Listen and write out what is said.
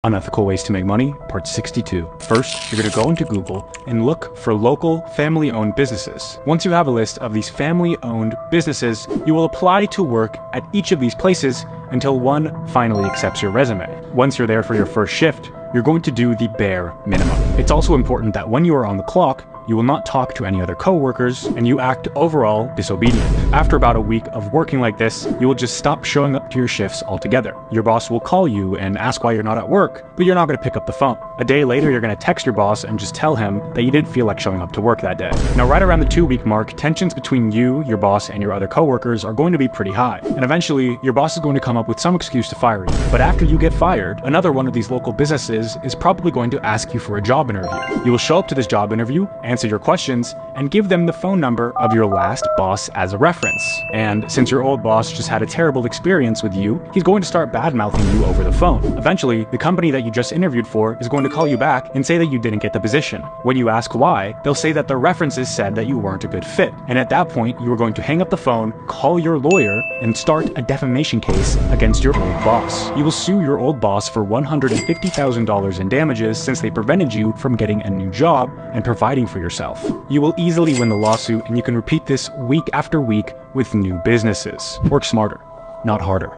Unethical Ways to Make Money, Part 62. First, you're going to go into Google and look for local family-owned businesses. Once you have a list of these family-owned businesses, you will apply to work at each of these places until one finally accepts your resume. Once you're there for your first shift, you're going to do the bare minimum. It's also important that when you are on the clock, you will not talk to any other coworkers, and you act overall disobedient. After about a week of working like this, you will just stop showing up to your shifts altogether. Your boss will call you and ask why you're not at work, but you're not going to pick up the phone. A day later, you're going to text your boss and just tell him that you didn't feel like showing up to work that day. Now, right around the 2-week mark, tensions between you, your boss, and your other coworkers are going to be pretty high. And eventually, your boss is going to come up with some excuse to fire you. But after you get fired, another one of these local businesses is probably going to ask you for a job interview. You will show up to this job interview, answer your questions, and give them the phone number of your last boss as a reference. And since your old boss just had a terrible experience with you, he's going to start bad-mouthing you over the phone. Eventually, the company that you just interviewed for is going to call you back and say that you didn't get the position. When you ask why, they'll say that the references said that you weren't a good fit. And at that point, you are going to hang up the phone, call your lawyer, and start a defamation case against your old boss. You will sue your old boss for $150,000 in damages since they prevented you from getting a new job and providing for yourself. You will easily win the lawsuit, and you can repeat this week after week with new businesses. Work smarter, not harder.